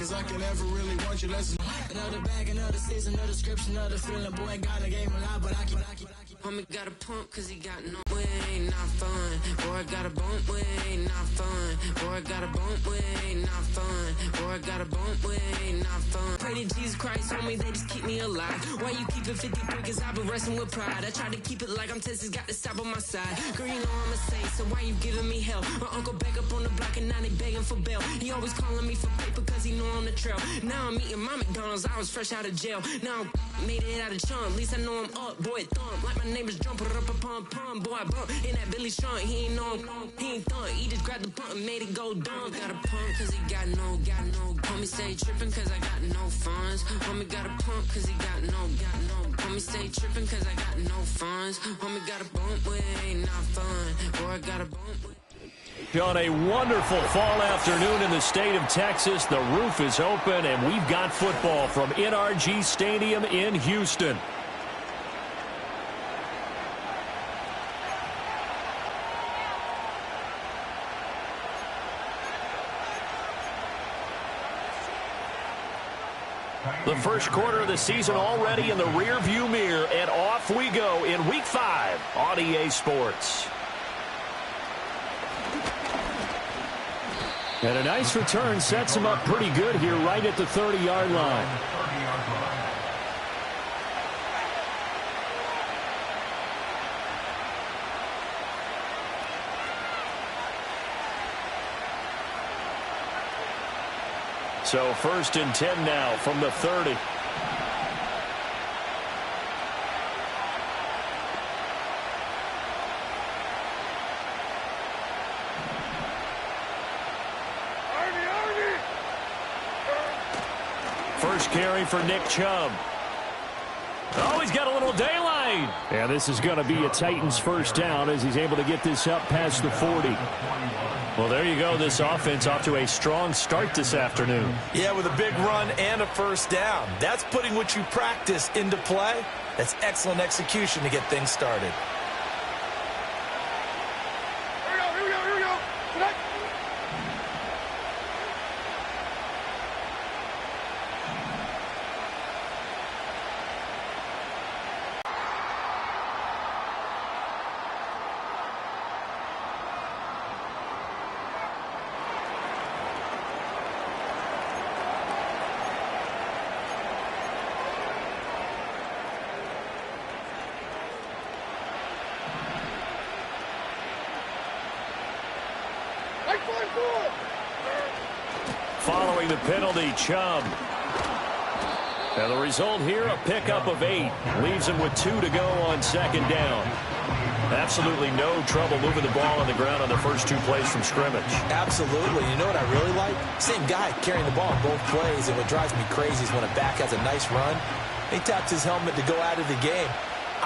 cause I can never really want you. Let's another bag, another season, another description, another feeling. Boy, got a game a lot, but I keep. Homie got a pump cause he got no way, not fun. Boy, got a bump way, not fun. Boy, got a bump way, not fun. Boy, got a bump way, not fun. Pray to Jesus Christ, homie, they just keep me alive. Why you keep it 53? Cause I've been wrestling with pride. I try to keep it like I'm Texas, got the stop on my side. Girl, you know I'm a saint, so why you giving me hell? My uncle back up on the block and now they begging for bail. He always calling me for paper cause he know I'm the trail. Now I'm eating my McDonald's, I was fresh out of jail. Now I made it out of chump, at least I know I'm up. Boy, thump, like my name is Jumper, up a pump, pump. Boy, I bump in that Billy Strong, he ain't know, he ain't thump. He just grabbed the pump and made it go dumb. Got a pump cause he got no. Homie stay tripping cause I got no funds. Homie got a pump cause he got no. Homie stay tripping cause I got no funds. Homie got a bump way, not fun. Boy, I got a bump way. On a wonderful fall afternoon in the state of Texas, the roof is open and we've got football from NRG Stadium in Houston. The first quarter of the season already in the rear-view mirror, and off we go in Week 5 on EA Sports. And a nice return sets him up pretty good here right at the 30-yard line. So 1st and 10 now from the 30. First carry for Nick Chubb. Oh, he's got a little daylight. And this is going to be a Titans first down as he's able to get this up past the 40. Well, there you go. This offense off to a strong start this afternoon. Yeah, with a big run and a first down. That's putting what you practice into play. That's excellent execution to get things started. Here we go. Tonight. Following the penalty, Chubb. And the result here, a pickup of 8. Leaves him with 2 to go on second down. Absolutely no trouble moving the ball on the ground on the first 2 plays from scrimmage. Absolutely. You know what I really like? Same guy carrying the ball in both plays. And what drives me crazy is when a back has a nice run, he taps his helmet to go out of the game.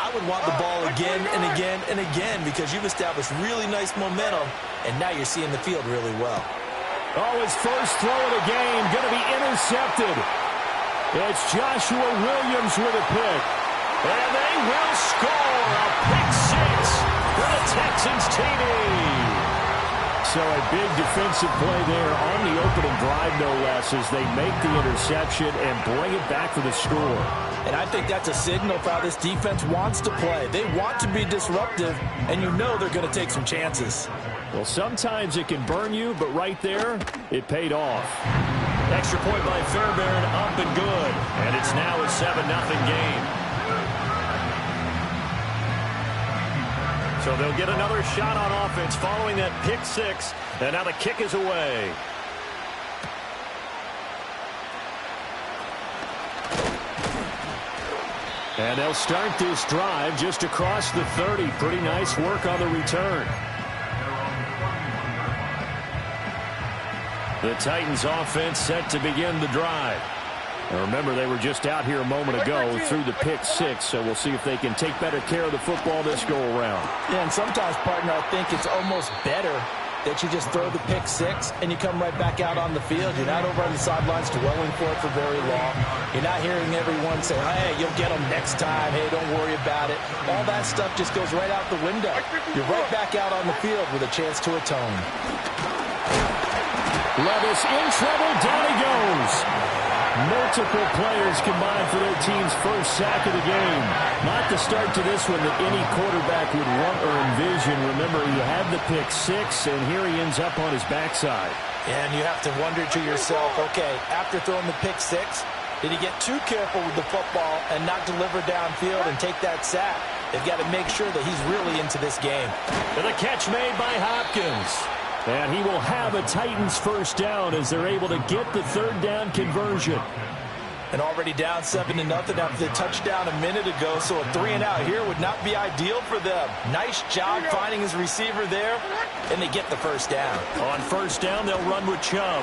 I would want the ball again and again and again because you've established really nice momentum, and now you're seeing the field really well. Oh, his first throw of the game going to be intercepted. It's Joshua Williams with a pick. And they will score a pick 6 for the Texans TD. So a big defensive play there on the opening drive, no less, as they make the interception and bring it back for the score. And I think that's a signal for how this defense wants to play. They want to be disruptive, and you know they're going to take some chances. Well, sometimes it can burn you, but right there, it paid off. Extra point by Fairbairn, up and good. And it's now a 7-0 game. So they'll get another shot on offense following that pick 6. And now the kick is away. And they'll start this drive just across the 30. Pretty nice work on the return. The Titans offense set to begin the drive. Now remember, they were just out here a moment ago through the pick 6, so we'll see if they can take better care of the football this go-around. Yeah, and sometimes, partner, I think it's almost better that you just throw the pick 6 and you come right back out on the field. You're not over on the sidelines dwelling for it for very long. You're not hearing everyone say, hey, you'll get them next time. Hey, don't worry about it. All that stuff just goes right out the window. You're right back out on the field with a chance to atone. Levis in trouble. Down he goes. Multiple players combined for their team's first sack of the game. Not the start to this one that any quarterback would want or envision. Remember, he had the pick six, and here he ends up on his backside. And you have to wonder to yourself, okay, after throwing the pick six, did he get too careful with the football and not deliver downfield and take that sack? They've got to make sure that he's really into this game. And the catch made by Hopkins. And he will have a Titans first down as they're able to get the third down conversion. And already down 7-0 after the touchdown a minute ago, so a 3-and-out here would not be ideal for them. Nice job finding his receiver there, and they get the first down. On first down, they'll run with Chubb.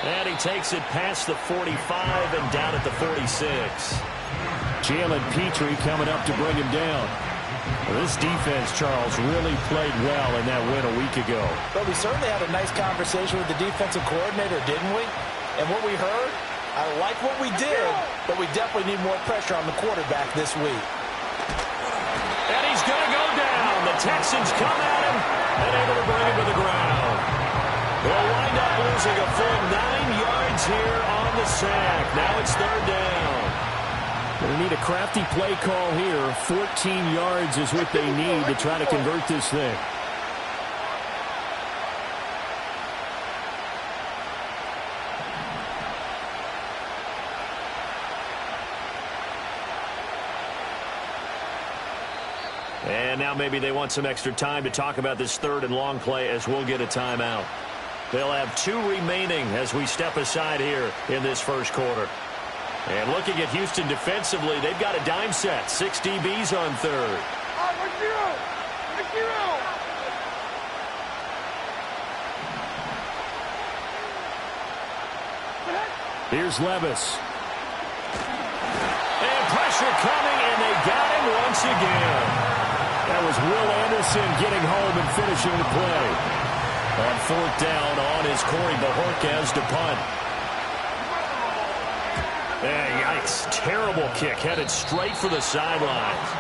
And he takes it past the 45 and down at the 46. Jalen Petrie coming up to bring him down. This defense, Charles, really played well in that win a week ago. But we certainly had a nice conversation with the defensive coordinator, didn't we? And what we heard, I like what we did, but we definitely need more pressure on the quarterback this week. And he's going to go down. The Texans come at him and able to bring him to the ground. They'll wind up losing a full 9 yards here on the sack. Now it's third down. They need a crafty play call here. 14 yards is what they need to try to convert this thing. And now maybe they want some extra time to talk about this third and long play as we'll get a timeout. They'll have 2 remaining as we step aside here in this first quarter. And looking at Houston defensively, they've got a dime set. 6 DBs on third. Here's Levis. And pressure coming, and they got him once again. That was Will Anderson getting home and finishing the play. On fourth down, on is Corey Bajorquez to punt. Yikes. Terrible kick. Headed straight for the sidelines.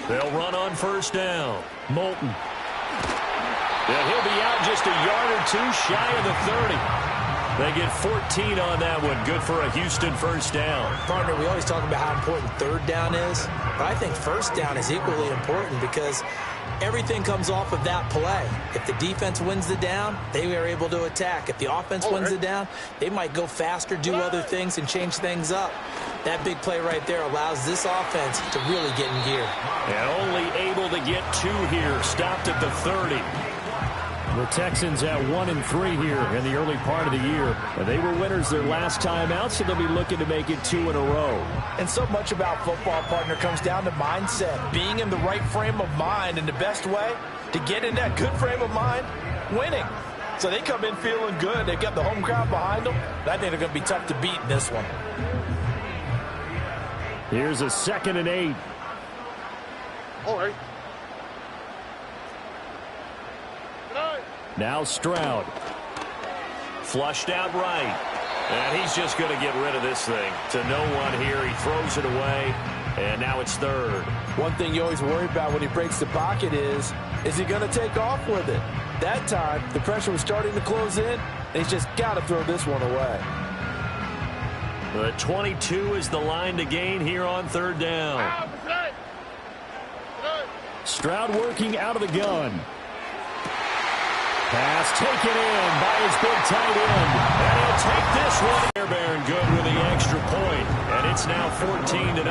They'll run on first down. Moulton. And he'll be out just a yard or two shy of the 30. They get 14 on that one. Good for a Houston first down. Partner, we always talk about how important third down is, but I think first down is equally important because everything comes off of that play. If the defense wins the down, they are able to attack. If the offense wins the down, they might go faster, do other things, and change things up. That big play right there allows this offense to really get in gear. And only able to get 2 here. Stopped at the 30. The Texans at 1-3 here in the early part of the year. And they were winners their last time out, so they'll be looking to make it 2 in a row. And so much about football, partner, comes down to mindset. Being in the right frame of mind, and the best way to get in that good frame of mind, winning. So they come in feeling good. They've got the home crowd behind them. And I think they're going to be tough to beat in this one. Here's a 2nd and 8. All right. Now Stroud. Flushed out right. And he's just going to get rid of this thing. To no one here. He throws it away. And now it's third. One thing you always worry about when he breaks the pocket is he going to take off with it? That time, the pressure was starting to close in, and he's just got to throw this one away. The 22 is the line to gain here on third down. Stroud working out of the gun. Pass taken in by his big tight end. And he'll take this one. Fairbairn good with the extra point. And it's now 14-0.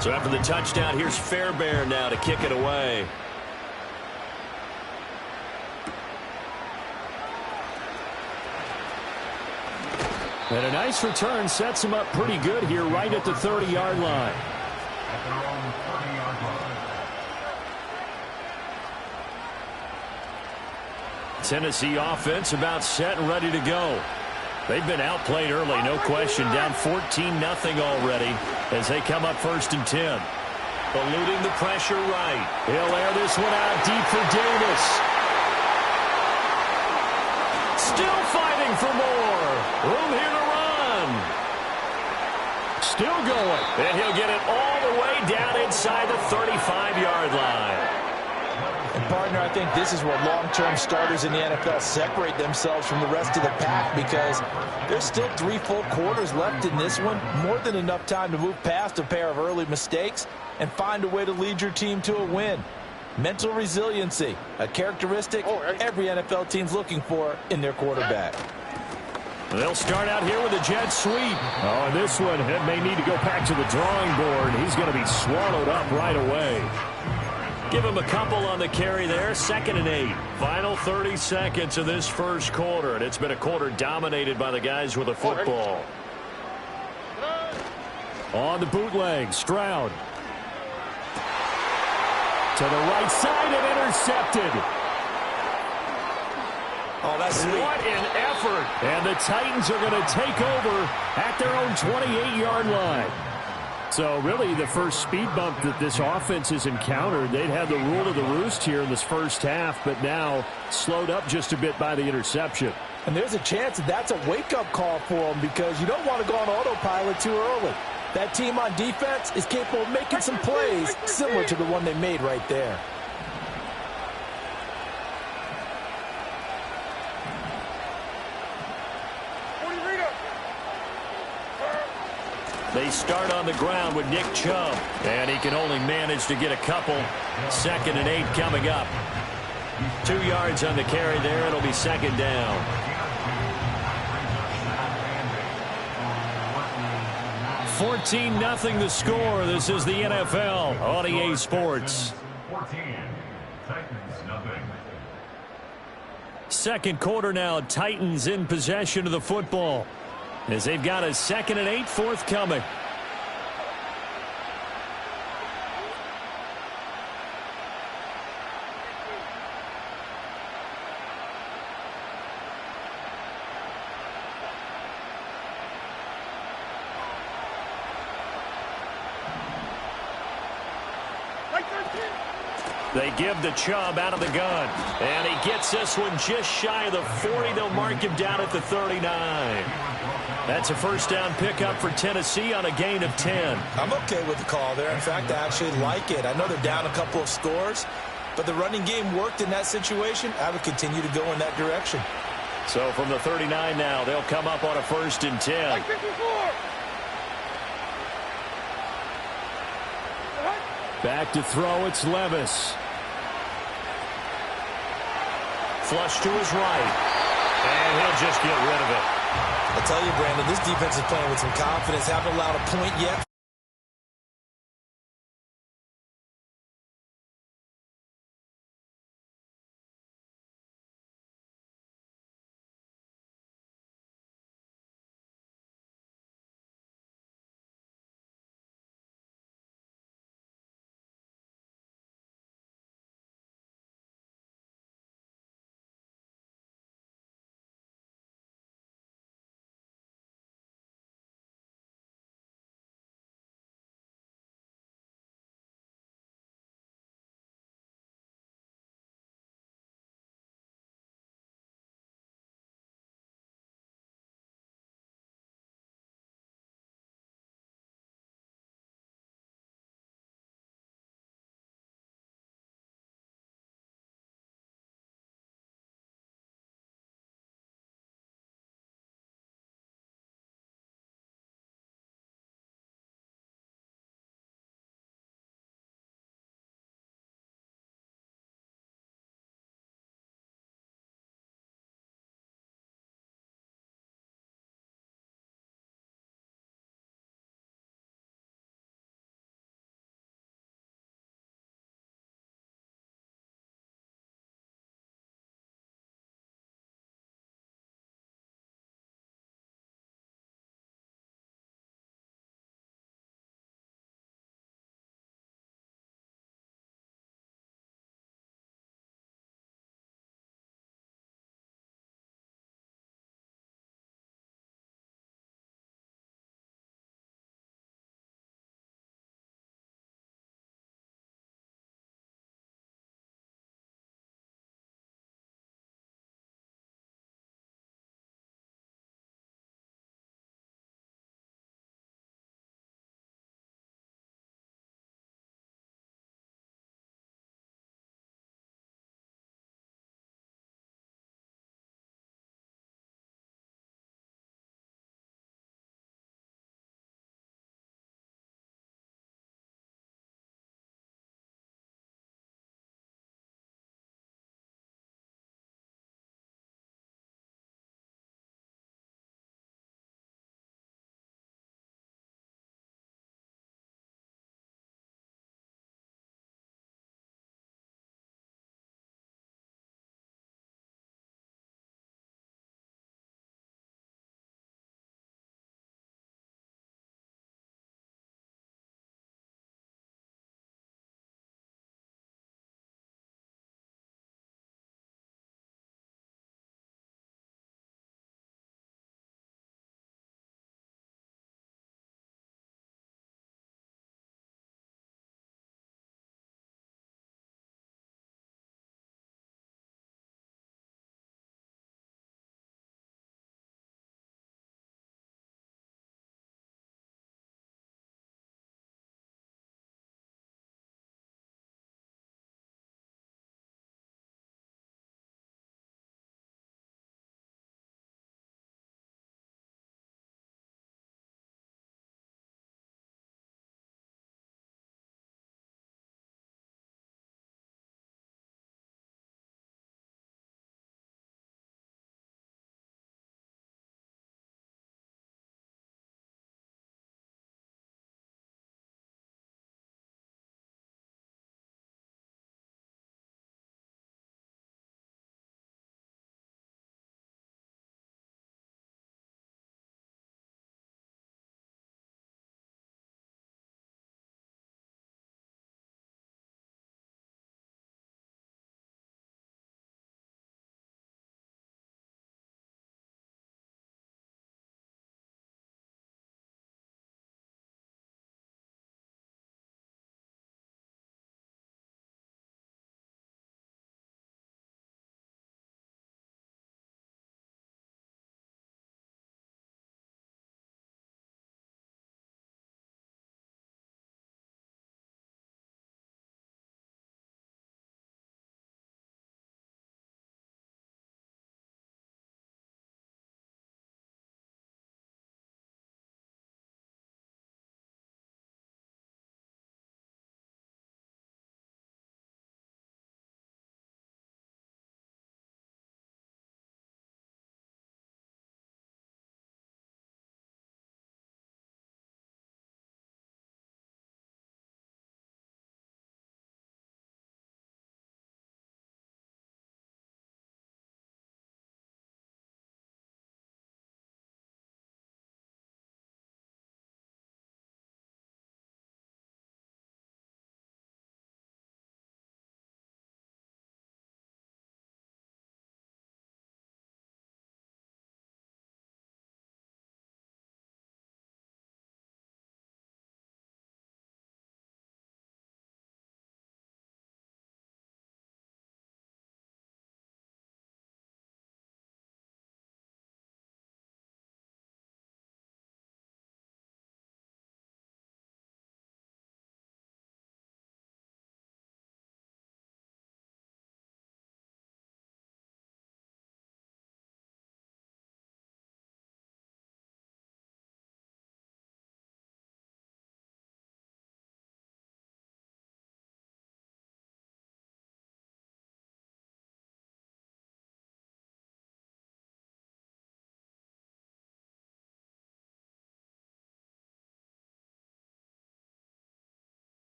So after the touchdown, here's Fairbairn now to kick it away. And a nice return sets him up pretty good here right at the 30-yard line. Tennessee offense about set and ready to go. They've been outplayed early, no question. Down 14-0 already as they come up 1st and 10. Eluding the pressure right. He'll air this one out deep for Davis. Still fighting for more. Room here to run. Still going. And he'll get it all the way down inside the 35-yard line. And partner, I think this is where long-term starters in the NFL separate themselves from the rest of the pack, because there's still 3 full quarters left in this one. More than enough time to move past a pair of early mistakes and find a way to lead your team to a win. Mental resiliency, a characteristic every NFL team's looking for in their quarterback. They'll start out here with a jet sweep. Oh, and this one may need to go back to the drawing board. He's going to be swallowed up right away. Give him a couple on the carry there. 2nd and 8. Final 30 seconds of this first quarter, and it's been a quarter dominated by the guys with the football. On the bootleg, Stroud. To the right side and intercepted. Oh, that's sweet. What an effort. And the Titans are going to take over at their own 28-yard line. So really the first speed bump that this offense has encountered. They'd had the rule of the roost here in this first half, but now slowed up just a bit by the interception. And there's a chance that that's a wake-up call for them, because you don't want to go on autopilot too early. That team on defense is capable of making some plays similar to the one they made right there. They start on the ground with Nick Chubb, and he can only manage to get a couple. 2nd and 8 coming up. 2 yards on the carry there. It'll be 2nd down. $14-0 the score. This is the NFL on EA Sports. 2nd quarter now. Titans in possession of the football, as they've got a 2nd and 8 forthcoming. They give the Chubb out of the gun, and he gets this one just shy of the 40. They'll mark him down at the 39. That's a 1st down pickup for Tennessee on a gain of 10. I'm okay with the call there. In fact, I actually like it. I know they're down a couple of scores, but the running game worked in that situation. I would continue to go in that direction. So from the 39 now, they'll come up on a 1st and 10. Back to throw, it's Levis. Flush to his right, and he'll just get rid of it. I tell you, Brandon, this defense is playing with some confidence. Haven't allowed a point yet.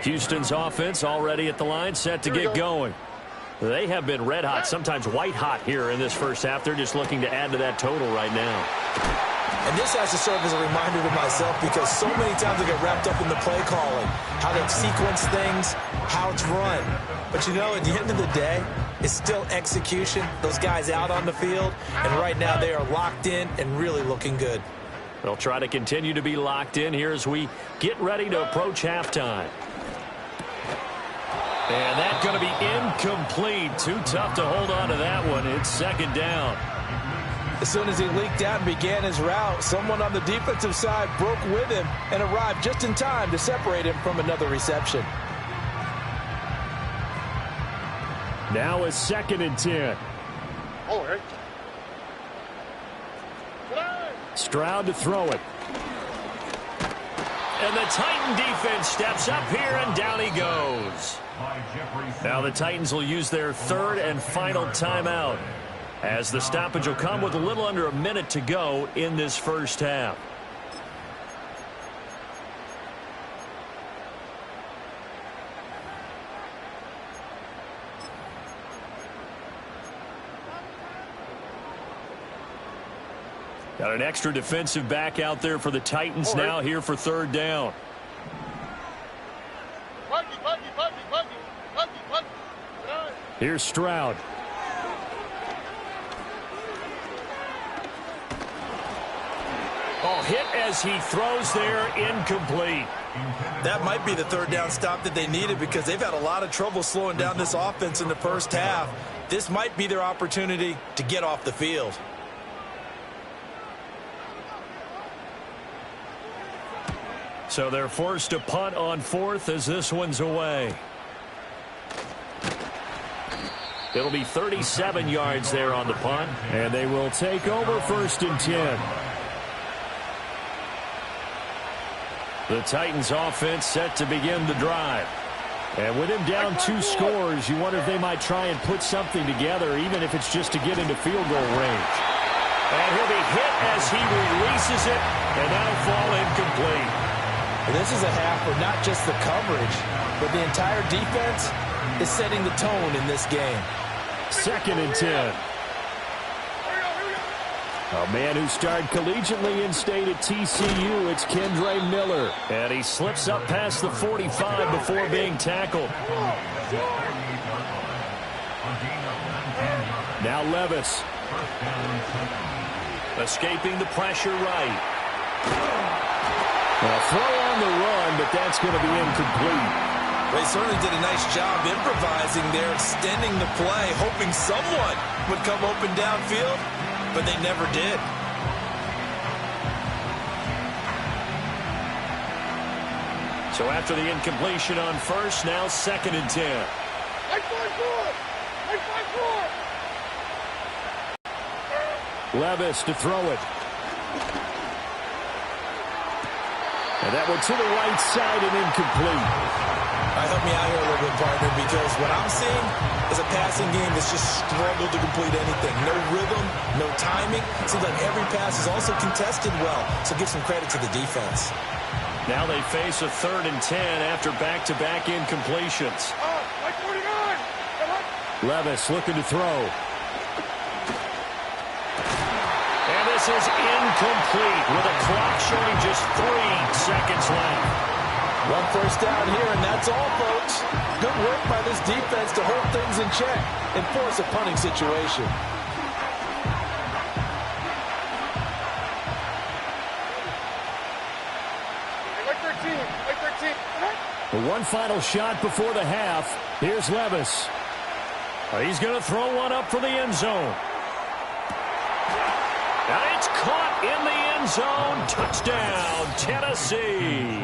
Houston's offense already at the line, set to get going. They have been red hot, sometimes white hot here in this first half. They're just looking to add to that total right now. And this has to serve as a reminder to myself because so many times I get wrapped up in the play calling, how they sequence things, how it's run. But, you know, at the end of the day, it's still execution. Those guys out on the field, and right now they are locked in and really looking good. They'll try to continue to be locked in here as we get ready to approach halftime. And that's going to be incomplete. Too tough to hold on to that one. It's second down. As soon as he leaked out and began his route, someone on the defensive side broke with him and arrived just in time to separate him from another reception. Now a 2nd and 10. All right. Stroud to throw it. And the Titan defense steps up here, and down he goes. Now the Titans will use their 3rd and final timeout, as the stoppage will come with a little under a minute to go in this first half. Got an extra defensive back out there for the Titans now here for 3rd down. Here's Stroud. Oh, hit as he throws there, incomplete. That might be the 3rd down stop that they needed because they've had a lot of trouble slowing down this offense in the first half. This might be their opportunity to get off the field. So they're forced to punt on 4th as this one's away. It'll be 37 yards there on the punt, and they will take over 1st and 10. The Titans offense set to begin the drive. And with him down 2 scores, you wonder if they might try and put something together, even if it's just to get into field goal range. And he'll be hit as he releases it, and that'll fall incomplete. This is a half where not just the coverage, but the entire defense is setting the tone in this game. 2nd and 10. A man who started collegiately in state at TCU, it's Kendre Miller. And he slips up past the 45 before being tackled. Now Levis. Escaping the pressure right. A throw on the run, but that's going to be incomplete. They certainly did a nice job improvising there, extending the play, hoping someone would come open downfield, but they never did. So after the incompletion on 1st, now 2nd and 10. Levis to throw it. And that one to the right side and incomplete. Help me out here a little bit, partner, because what I'm seeing is a passing game that's just struggled to complete anything. No rhythm, no timing. Seems like every pass is also contested well, so give some credit to the defense. Now they face a 3rd and 10 after back-to-back incompletions. Levis looking to throw. And this is incomplete with a clock showing just 3 seconds left. 1 first down here, and that's all, folks. Good work by this defense to hold things in check and force a punting situation. The one final shot before the half. Here's Levis. He's going to throw one up for the end zone. And it's caught in the end zone. Touchdown, Tennessee.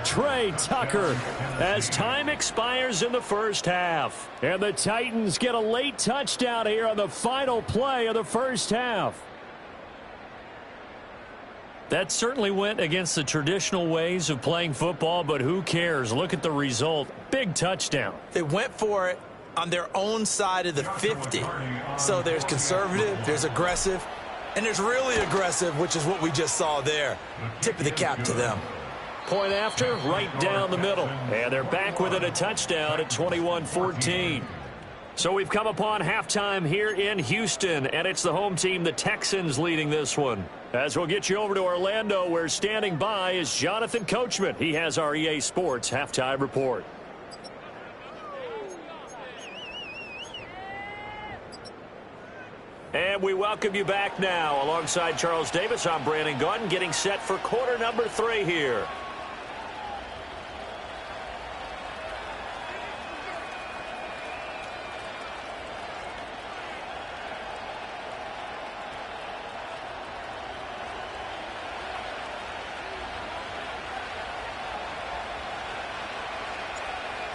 Trey Tucker as time expires in the first half. And the Titans get a late touchdown here on the final play of the first half. That certainly went against the traditional ways of playing football, but who cares? Look at the result. Big touchdown. They went for it on their own side of the 50. So there's conservative, there's aggressive, and there's really aggressive, which is what we just saw there. Tip of the cap to them. Point after, right down the middle. And they're back within a touchdown at 21-14. So we've come upon halftime here in Houston, and it's the home team, the Texans, leading this one. As we'll get you over to Orlando, where standing by is Jonathan Coachman. He has our EA Sports halftime report. And we welcome you back now. Alongside Charles Davis, I'm Brandon Gaudin, getting set for quarter number 3 here.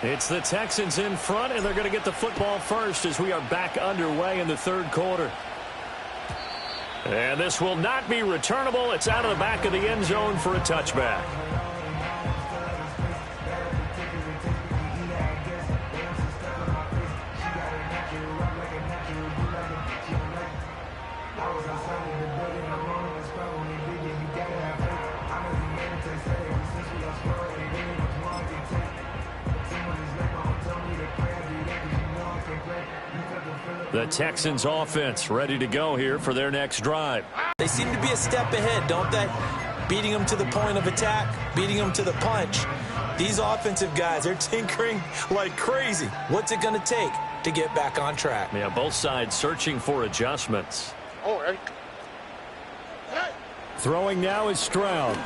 It's the Texans in front, and they're going to get the football first as we are back underway in the third quarter. And this will not be returnable. It's out of the back of the end zone for a touchback. The Texans offense ready to go here for their next drive. They seem to be a step ahead, don't they? Beating them to the point of attack, beating them to the punch. These offensive guys, they're tinkering like crazy. What's it going to take to get back on track? Yeah, both sides searching for adjustments. All right. Throwing now is Stroud.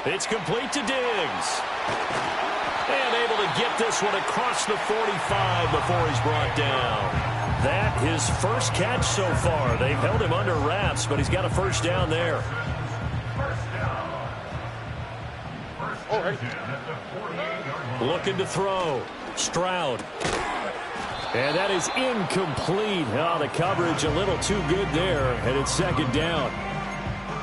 It's complete to Diggs. And able to get this one across the 45 before he's brought down. That his first catch so far. They've held him under wraps, but he's got a first down there. All right. Looking to throw. Stroud. And that is incomplete. Oh, the coverage a little too good there, and it's second down.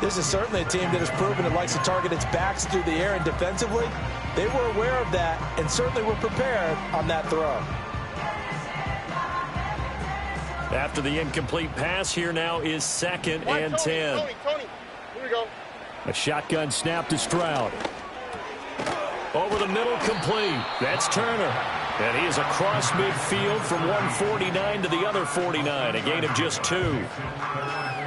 This is certainly a team that has proven it likes to target its backs through the air, and defensively, they were aware of that and certainly were prepared on that throw. After the incomplete pass, here now is second and 10. Tony, here we go. A shotgun snap to Stroud. Over the middle, complete. That's Turner. And he is across midfield from 149 to the other 49, a gain of just 2.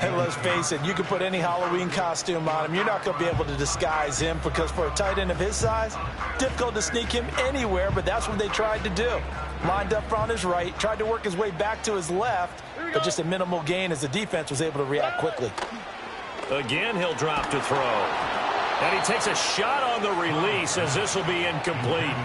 And let's face it, you can put any Halloween costume on him. You're not going to be able to disguise him because for a tight end of his size, difficult to sneak him anywhere, but that's what they tried to do. Lined up on his right, tried to work his way back to his left, but just a minimal gain as the defense was able to react quickly. Again, he'll drop to throw. And he takes a shot on the release as this will be incomplete.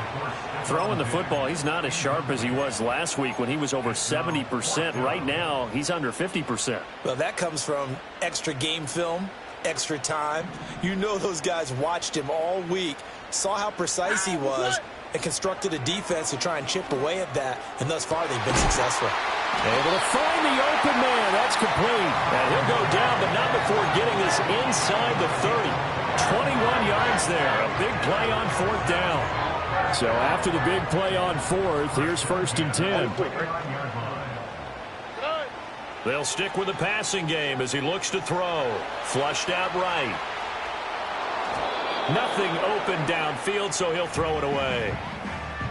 Throwing the football, he's not as sharp as he was last week when he was over 70%. Right now, he's under 50%. Well, that comes from extra game film, extra time. You know those guys watched him all week, saw how precise he was, and constructed a defense to try and chip away at that, and thus far they've been successful. Able to find the open man. That's complete. And he'll go down, but not before getting this inside the 30. 21 yards there. A big play on fourth down. So after the big play on fourth, here's first and 10. They'll stick with the passing game as he looks to throw. Flushed out right. Nothing open downfield, so he'll throw it away.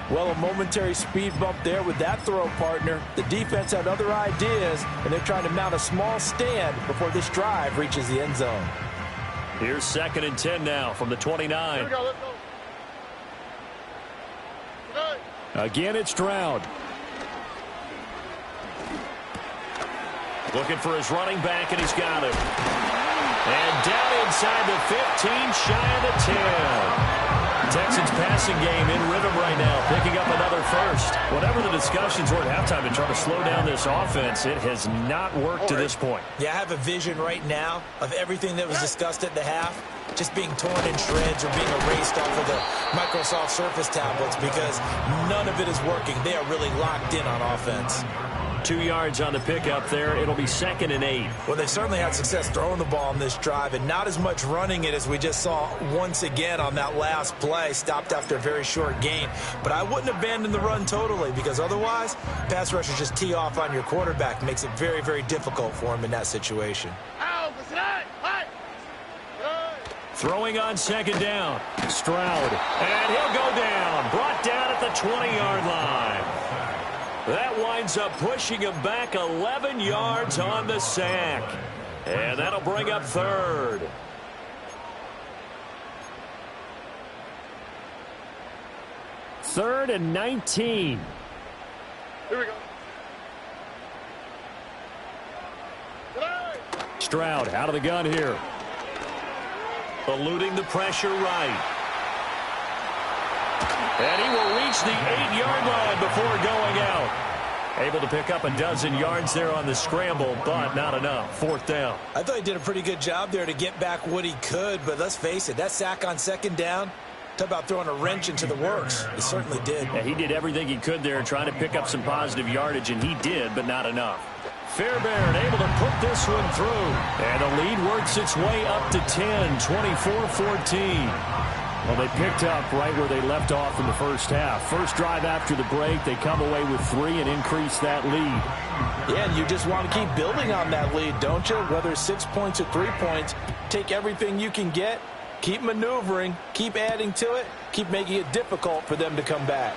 Well, a momentary speed bump there with that throw, partner. The defense had other ideas, and they're trying to mount a small stand before this drive reaches the end zone. Here's second and 10 now from the 29. Here we go, let's go. Again, it's Stroud. Looking for his running back, and he's got him. And down inside the 15, shy of the 10. Texans passing game in rhythm right now, picking up another first. Whatever the discussions were at halftime to try to slow down this offense, it has not worked to this point. Yeah, I have a vision right now of everything that was discussed at the half just being torn in shreds or being erased off of the Microsoft Surface tablets because none of it is working. They are really locked in on offense. 2 yards on the pickup there. It'll be second and 8. Well, they certainly had success throwing the ball on this drive and not as much running it as we just saw once again on that last play. Stopped after a very short gain. But I wouldn't abandon the run totally because otherwise, pass rushers just tee off on your quarterback. Makes it very, very difficult for him in that situation. Throwing on second down. Stroud. And he'll go down. Brought down at the 20-yard line. That winds up pushing him back 11 yards on the sack. And that'll bring up third. Third and 19. Here we go. Stroud out of the gun here. Eluding the pressure right. And he will reach the 8-yard line before going out. Able to pick up a dozen yards there on the scramble, but not enough. Fourth down. I thought he did a pretty good job there to get back what he could, but let's face it, that sack on second down, talk about throwing a wrench into the works. He certainly did. Yeah, he did everything he could there trying to pick up some positive yardage, and he did, but not enough. Fairbairn able to put this one through. And the lead works its way up to 10, 24-14. Well, they picked up right where they left off in the first half. First drive after the break, they come away with 3 and increase that lead. Yeah, and you just want to keep building on that lead, don't you? Whether it's 6 points or 3 points, take everything you can get, keep maneuvering, keep adding to it, keep making it difficult for them to come back.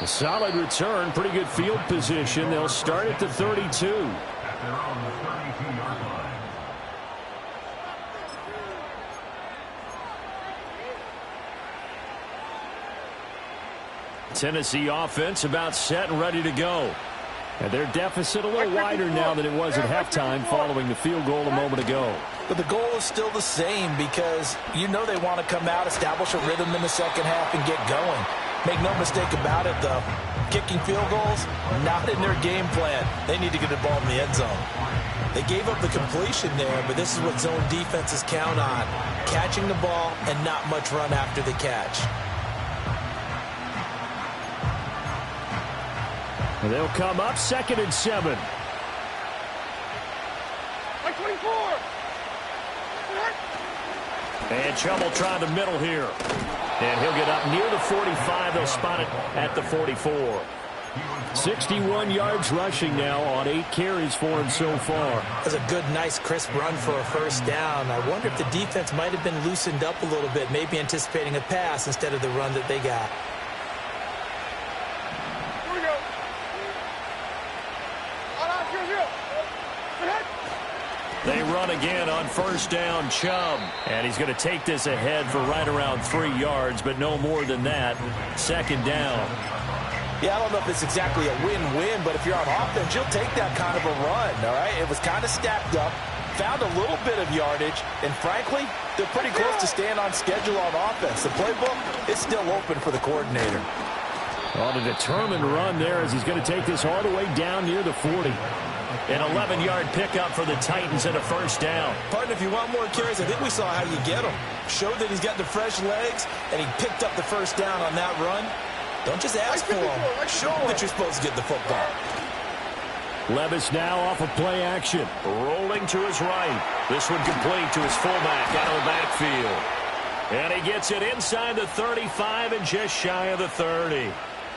A solid return, pretty good field position. They'll start at the 32. Tennessee offense about set and ready to go. And their deficit a little wider now than it was at halftime following the field goal a moment ago. But the goal is still the same because you know they want to come out, establish a rhythm in the second half, and get going. Make no mistake about it, though. Kicking field goals, not in their game plan. They need to get the ball in the end zone. They gave up the completion there, but this is what zone defenses count on. Catching the ball and not much run after the catch. And they'll come up 2nd and 7. Like 24. And trouble trying the middle here. And he'll get up near the 45. They'll spot it at the 44. 61 yards rushing now on 8 carries for him so far. That's a good, nice, crisp run for a first down. I wonder if the defense might have been loosened up a little bit, maybe anticipating a pass instead of the run that they got. Here we go. They run again on first down, Chubb. And he's going to take this ahead for right around 3 yards, but no more than that. 2nd down. Yeah, I don't know if it's exactly a win-win, but if you're on offense, you'll take that kind of a run, all right? It was kind of stacked up, found a little bit of yardage, and frankly, they're pretty close to staying on schedule on offense. The playbook is still open for the coordinator. On a determined run there as he's going to take this all the way down near the 40. An 11-yard pickup for the Titans and a first down. Partner, if you want more carries, I think we saw how you get them. Showed that he's got the fresh legs, and he picked up the first down on that run. Don't just ask for him. Show him that you're supposed to get the football. Levis now off of play action. Rolling to his right. This one complete to his fullback out of the backfield. And he gets it inside the 35 and just shy of the 30.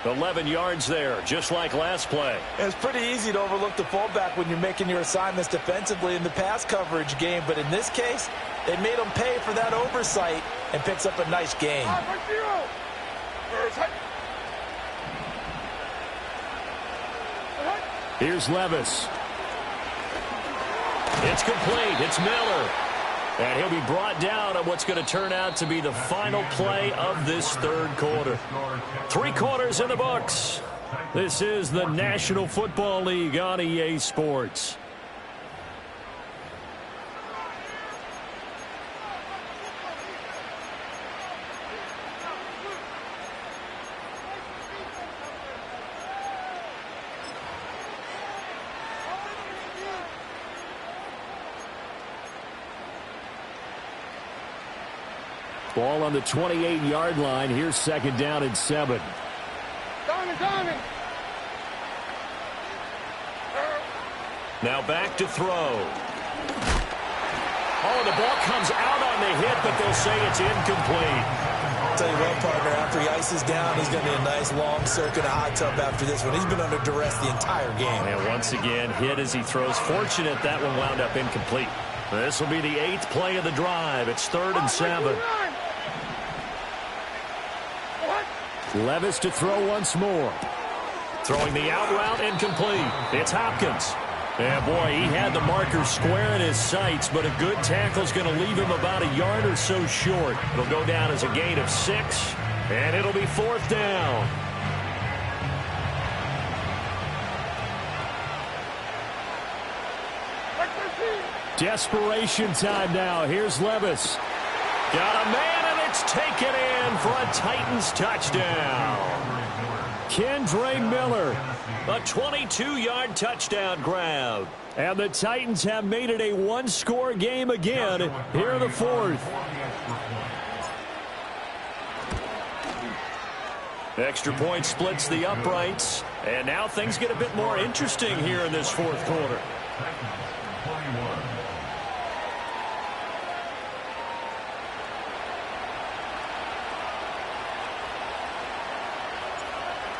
11 yards there, just like last play. And it's pretty easy to overlook the fullback when you're making your assignments defensively in the pass coverage game. But in this case, they made him pay for that oversight and picks up a nice gain. Here's Levis. It's complete. It's Miller. And he'll be brought down on what's going to turn out to be the final play of this third quarter. 3 quarters in the books. This is the National Football League on EA Sports. Ball on the 28-yard line. Here's 2nd down and 7. Diamond. Now back to throw. Oh, the ball comes out on the hit, but they'll say it's incomplete. I'll tell you what, partner, after he ices down, he's going to be a nice long circuit hot tub after this one. He's been under duress the entire game. And once again, hit as he throws. Fortunate that one wound up incomplete. This will be the 8th play of the drive. It's 3rd and 7. Levis to throw once more. Throwing the out route incomplete. It's Hopkins. Yeah, boy, he had the marker square in his sights, but a good tackle is going to leave him about a yard or so short. It'll go down as a gain of 6, and it'll be 4th down. Desperation time now. Here's Levis. Got a man, and it's taken in for a Titans touchdown. Kendre Miller, a 22-yard touchdown grab. And the Titans have made it a one-score game again here in the 4th. Extra point splits the uprights. And now things get a bit more interesting here in this 4th quarter.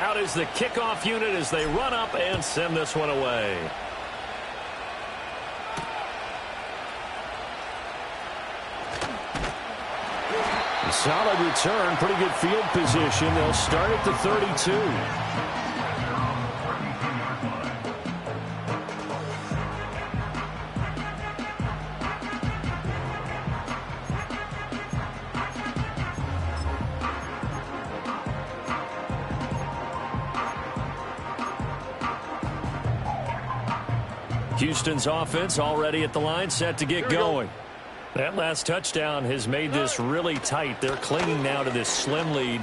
Out is the kickoff unit as they run up and send this one away. A solid return, pretty good field position. They'll start at the 32. Houston's offense already at the line, set to get going. That last touchdown has made this really tight. They're clinging now to this slim lead.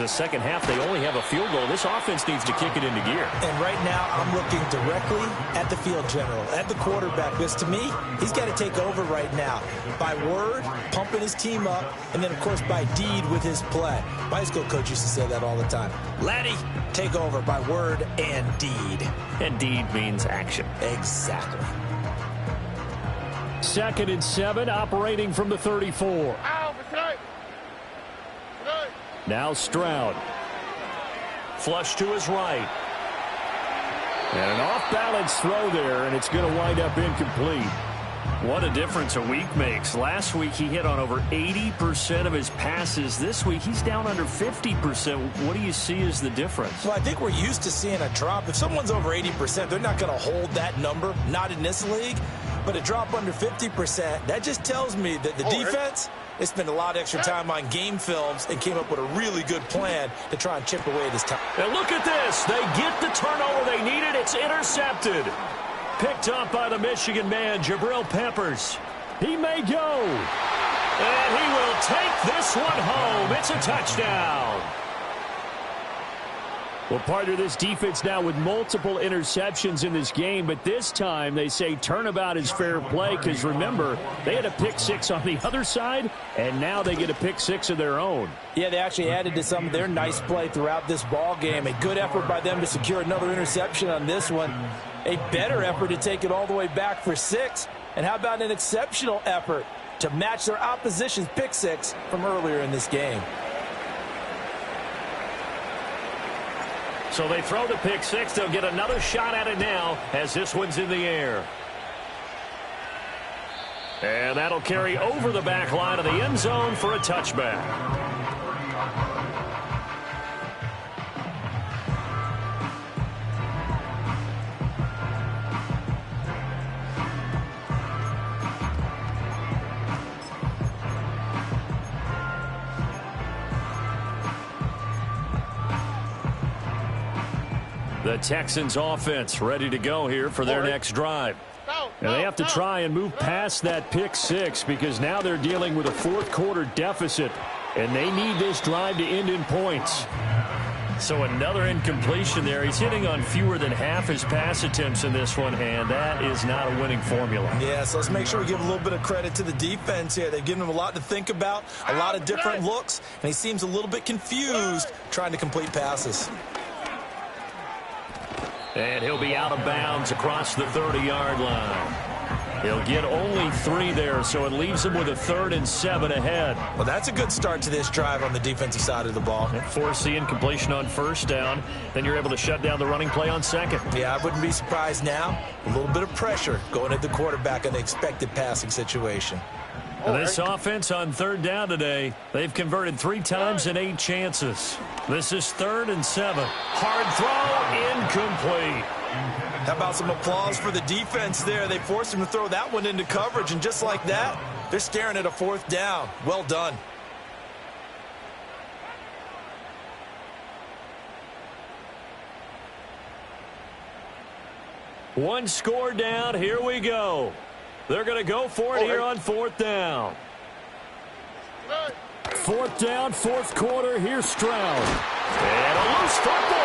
Second half, they only have a field goal. This offense needs to kick it into gear. And right now, I'm looking directly at the field general, at the quarterback. Because to me, he's got to take over right now. By word, pumping his team up, and then, of course, by deed with his play. My high school coach used to say that all the time. Laddie, take over by word and deed. And deed means action. Exactly. 2nd and 7, operating from the 34. Now Stroud. Flush to his right. And an off-balance throw there, and it's going to wind up incomplete. What a difference a week makes. Last week he hit on over 80% of his passes. This week he's down under 50%. What do you see as the difference? Well, I think we're used to seeing a drop. If someone's over 80%, they're not going to hold that number, not in this league. But a drop under 50%, that just tells me that the defense, they spent a lot of extra time on game films and came up with a really good plan to try and chip away this time. And look at this. They get the turnover they needed. It's intercepted. Picked up by the Michigan man, Jabril Peppers. He may go. And he will take this one home. It's a touchdown. Well, part of this defense now with multiple interceptions in this game, but this time they say turnabout is fair play because, remember, they had a pick 6 on the other side, and now they get a pick 6 of their own. Yeah, they actually added to some of their nice play throughout this ball game. A good effort by them to secure another interception on this one. A better effort to take it all the way back for 6. And how about an exceptional effort to match their opposition's pick 6 from earlier in this game? So they throw the pick 6. They'll get another shot at it now as this one's in the air. And that'll carry over the back line of the end zone for a touchback. The Texans offense ready to go here for their next drive. And they have to try and move past that pick 6 because now they're dealing with a 4th quarter deficit, and they need this drive to end in points. So another incompletion there. He's hitting on fewer than half his pass attempts in this one, and that is not a winning formula. Yeah, so let's make sure we give a little bit of credit to the defense here. They've given him a lot to think about, a lot of different looks, and he seems a little bit confused trying to complete passes. And he'll be out of bounds across the 30-yard line. He'll get only 3 there, so it leaves him with a 3rd and 7 ahead. Well, that's a good start to this drive on the defensive side of the ball. Force the incompletion on 1st down. Then you're able to shut down the running play on 2nd. Yeah, I wouldn't be surprised now. A little bit of pressure going at the quarterback in the expected passing situation. This offense on 3rd down today, they've converted 3 times in 8 chances. This is 3rd and 7. Hard throw, incomplete. How about some applause for the defense there? They forced him to throw that one into coverage, and just like that, they're staring at a 4th down. Well done. One score down. Here we go. They're going to go for it here on 4th down. 4th down, 4th quarter. Here's Stroud. And a loose football.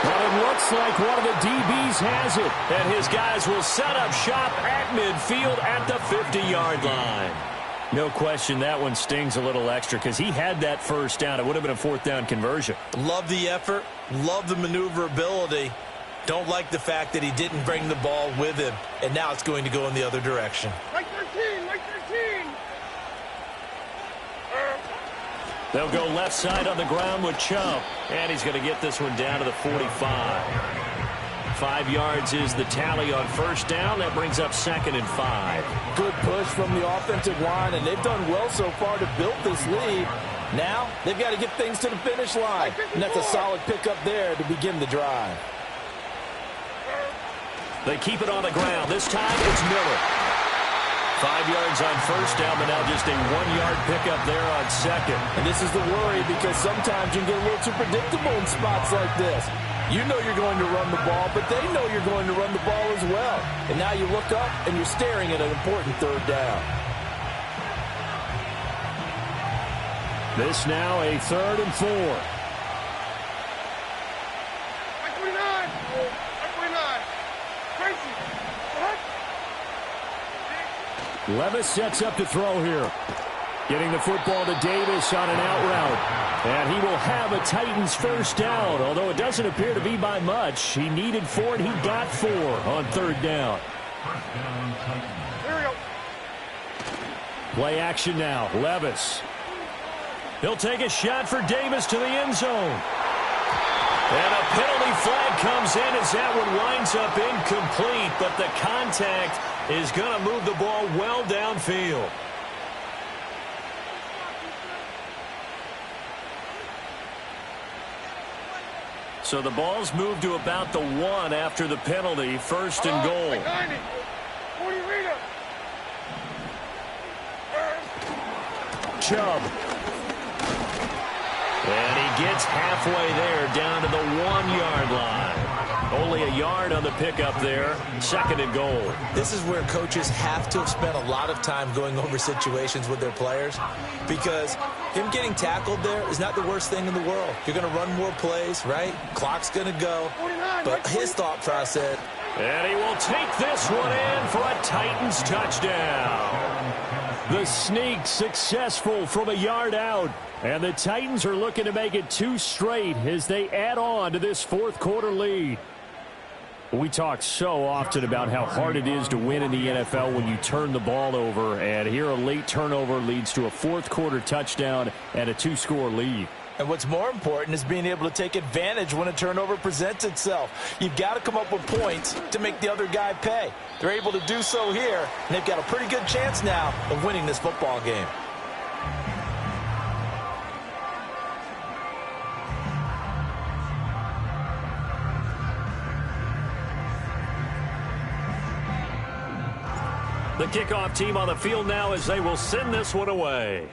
But it looks like one of the DBs has it. And his guys will set up shop at midfield at the 50-yard line. No question that one stings a little extra because he had that 1st down. It would have been a 4th down conversion. Love the effort. Love the maneuverability. Don't like the fact that he didn't bring the ball with him. And now it's going to go in the other direction. Like 13, like 13. They'll go left side on the ground with Chubb. And he's going to get this one down to the 45. 5 yards is the tally on 1st down. That brings up 2nd and 5. Good push from the offensive line, and they've done well so far to build this lead. Now they've got to get things to the finish line. And that's a solid pickup there to begin the drive. They keep it on the ground. This time it's Miller. 5 yards on 1st down, but now just a 1-yard pickup there on 2nd. And this is the worry because sometimes you can get a little too predictable in spots like this. You know you're going to run the ball, but they know you're going to run the ball as well. And now you look up and you're staring at an important 3rd down. This now a 3rd and 4. Like 29. Like 29. Crazy. What? Levis sets up to throw here. Getting the football to Davis on an out route. And he will have a Titans 1st down, although it doesn't appear to be by much. He needed 4, and he got 4 on 3rd down. Here we go. Play action now. Levis. He'll take a shot for Davis to the end zone. And a penalty flag comes in as that one winds up incomplete, but the contact is going to move the ball well downfield. So the ball's moved to about the 1 after the penalty. 1st and goal. Like 90. 40 Rita. Chubb. And he gets halfway there down to the 1-yard line. Only a yard on the pickup there. 2nd and goal. This is where coaches have to have spent a lot of time going over situations with their players because him getting tackled there is not the worst thing in the world. You're going to run more plays, right? Clock's going to go. But his thought process. And he will take this one in for a Titans touchdown. The sneak successful from a yard out. And the Titans are looking to make it 2 straight as they add on to this 4th quarter lead. We talk so often about how hard it is to win in the NFL when you turn the ball over. And here a late turnover leads to a 4th quarter touchdown and a 2-score lead. And what's more important is being able to take advantage when a turnover presents itself. You've got to come up with points to make the other guy pay. They're able to do so here, and they've got a pretty good chance now of winning this football game. The kickoff team on the field now as they will send this one away.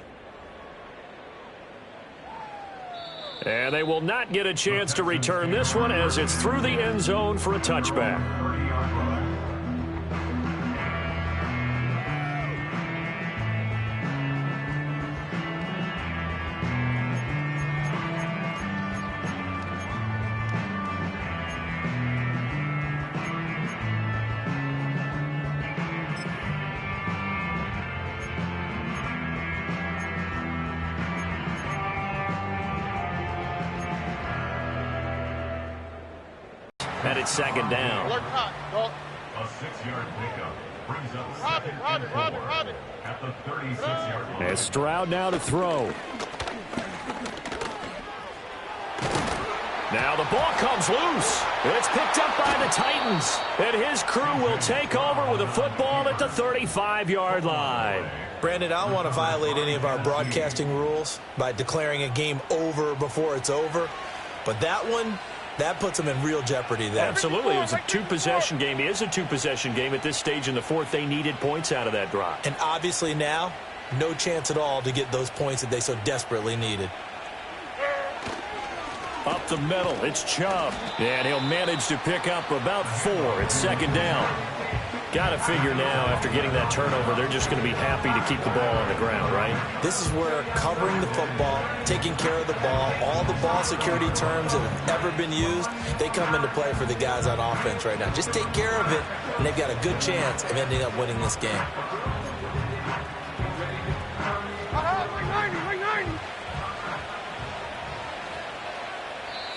And they will not get a chance to return this one as it's through the end zone for a touchback. And it's 2nd down. Alert hot. A 6-yard pickup. Rob it. At the 36-yard line. And Stroud now to throw. Now the ball comes loose. It's picked up by the Titans. And his crew will take over with a football at the 35-yard line. Brandon, I don't want to violate any of our broadcasting rules by declaring a game over before it's over. But that one, that puts them in real jeopardy there. Absolutely. It was a two-possession game. It is a two-possession game at this stage in the fourth. They needed points out of that drive. And obviously now, no chance at all to get those points that they so desperately needed. Up the middle, it's Chubb. And he'll manage to pick up about 4. It's second down. Got to figure now, after getting that turnover, they're just going to be happy to keep the ball on the ground, right? This is where covering the football, taking care of the ball, all the ball security terms that have ever been used, they come into play for the guys on offense right now. Just take care of it, and they've got a good chance of ending up winning this game. Like 90.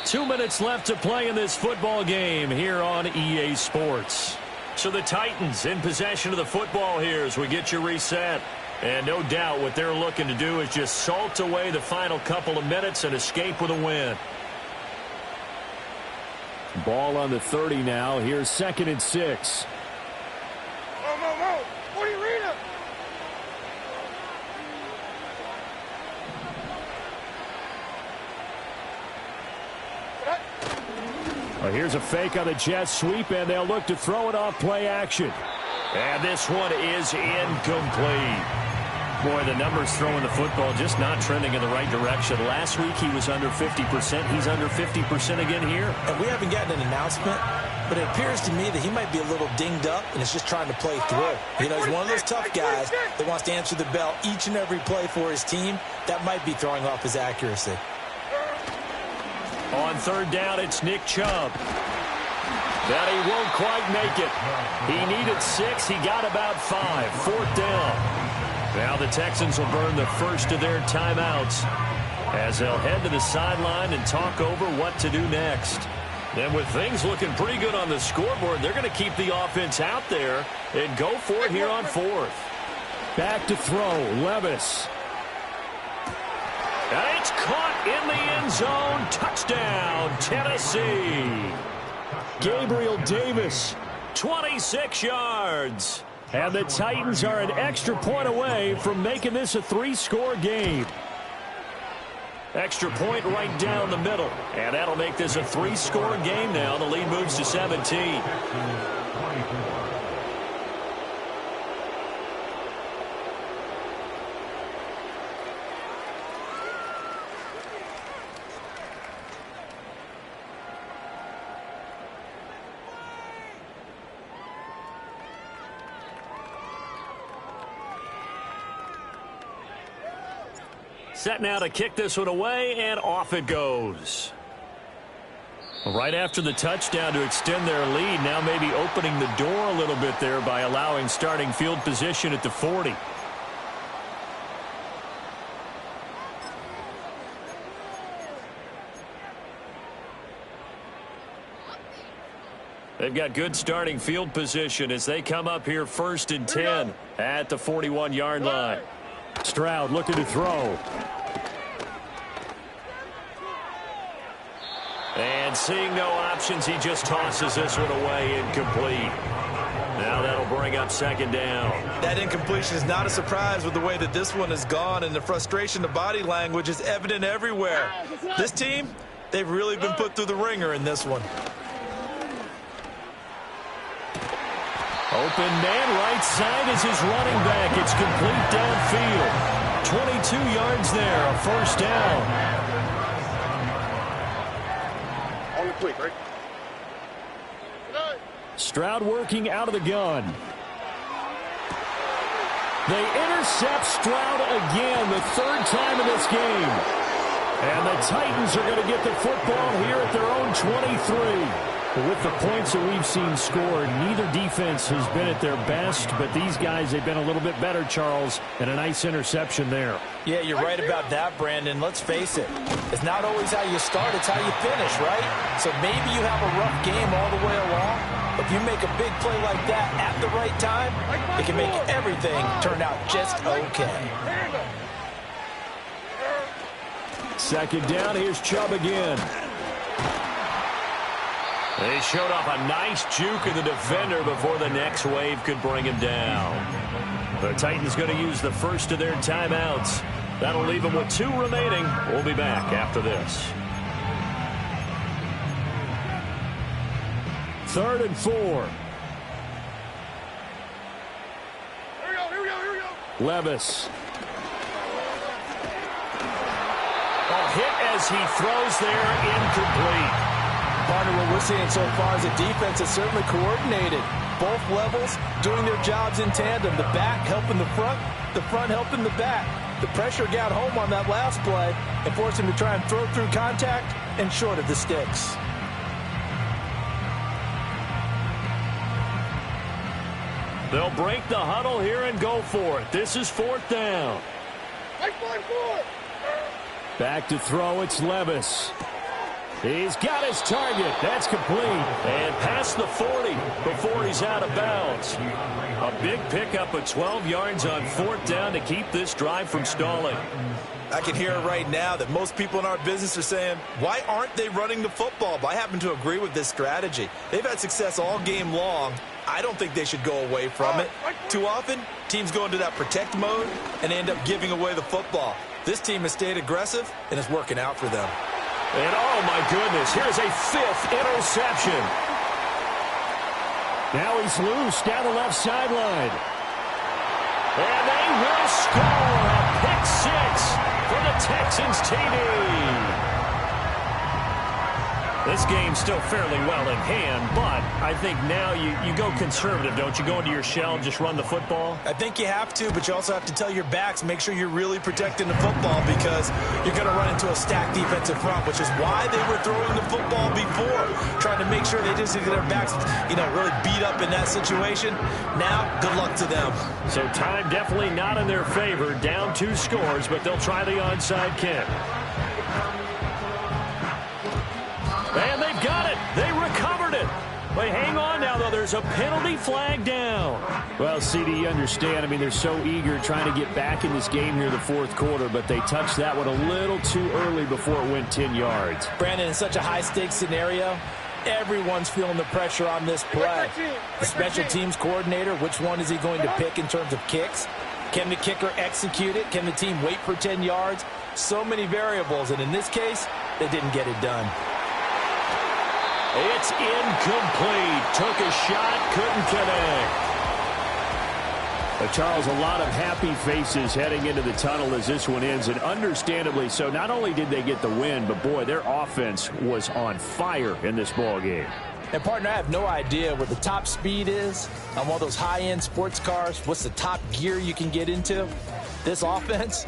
2 minutes left to play in this football game here on EA Sports. So the Titans in possession of the football here as we get you reset. And no doubt what they're looking to do is just salt away the final couple of minutes and escape with a win. Ball on the 30 now. Here's 2nd and 6. Mo. 40 arena. Well, here's a fake on the jet sweep, and they'll look to throw it off play action. And this one is incomplete. Boy, the numbers throwing the football just not trending in the right direction. Last week he was under 50%. He's under 50% again here. And we haven't gotten an announcement, but it appears to me that he might be a little dinged up and is just trying to play through. You know, he's one of those tough guys that wants to answer the bell each and every play for his team. That might be throwing off his accuracy. On third down, it's Nick Chubb. But he won't quite make it. He needed 6. He got about 5. 4th down. Now the Texans will burn the first of their timeouts as they'll head to the sideline and talk over what to do next. And with things looking pretty good on the scoreboard, they're going to keep the offense out there and go for it here on 4th. Back to throw, Levis. And it's caught in the end zone. Touchdown, Tennessee. Gabriel Davis, 26 yards. And the Titans are an extra point away from making this a 3-score game. Extra point right down the middle. And that'll make this a 3-score game now. The lead moves to 17. Set now to kick this one away, and off it goes. Right after the touchdown to extend their lead, now maybe opening the door a little bit there by allowing starting field position at the 40. They've got good starting field position as they come up here 1st and 10 at the 41-yard line. Stroud looking to throw. And seeing no options, he just tosses this one away, incomplete. Now that'll bring up 2nd down. That incompletion is not a surprise with the way that this one has gone, and the frustration of body language is evident everywhere. This team, they've really been put through the ringer in this one. Open man, right side is his running back. It's complete downfield. 22 yards there, a 1st down. On the quick, right? Stroud working out of the gun. They intercept Stroud again, the 3rd time in this game. And the Titans are going to get the football here at their own 23. With the points that we've seen scored, neither defense has been at their best, but these guys, they've been a little bit better, Charles, and a nice interception there. Yeah, you're right about that, Brandon. Let's face it. It's not always how you start, it's how you finish, right? So maybe you have a rough game all the way along, If you make a big play like that at the right time, it can make everything turn out just okay. Second down, here's Chubb again. They showed off a nice juke of the defender before the next wave could bring him down. The Titans going to use the first of their timeouts. That'll leave them with 2 remaining. We'll be back after this. 3rd and 4. Here we go. Levis. Hit as he throws there, incomplete. Partner, what we're seeing so far is the defense is certainly coordinated. Both levels doing their jobs in tandem. The back helping the front helping the back. The pressure got home on that last play and forced him to try and throw through contact and short of the sticks. They'll break the huddle here and go for it. This is 4th down. Back to throw, it's Levis. He's got his target. That's complete. And past the 40 before he's out of bounds. A big pickup of 12 yards on 4th down to keep this drive from stalling. I can hear it right now that most people in our business are saying, why aren't they running the football? But I happen to agree with this strategy. They've had success all game long. I don't think they should go away from it. Too often, teams go into that protect mode and end up giving away the football. This team has stayed aggressive, and it's working out for them. And oh my goodness, here's a 5th interception. Now he's loose down the left sideline. And they will score a pick 6 for the Texans TD. This game's still fairly well in hand, but I think now you go conservative, don't you? Go into your shell and just run the football? I think you have to, but you also have to tell your backs, make sure you're really protecting the football because you're going to run into a stacked defensive front, which is why they were throwing the football before, trying to make sure they just get their backs, really beat up in that situation. Now, good luck to them. So time definitely not in their favor. Down 2 scores, but they'll try the onside kick. And they've got it. They recovered it. They hang on now, though. There's a penalty flag down. Well, CD, you understand. I mean, they're so eager trying to get back in this game here in the 4th quarter, but they touched that one a little too early before it went 10 yards. Brandon, in such a high-stakes scenario, everyone's feeling the pressure on this play. The special teams coordinator, which one is he going to pick in terms of kicks? Can the kicker execute it? Can the team wait for 10 yards? So many variables, and in this case, they didn't get it done. It's incomplete. Took a shot, couldn't connect. Charles, a lot of happy faces heading into the tunnel as this one ends, and understandably so. Not only did they get the win, but boy, their offense was on fire in this ball game. And partner, I have no idea what the top speed is on one of those high-end sports cars. What's the top gear you can get into? This offense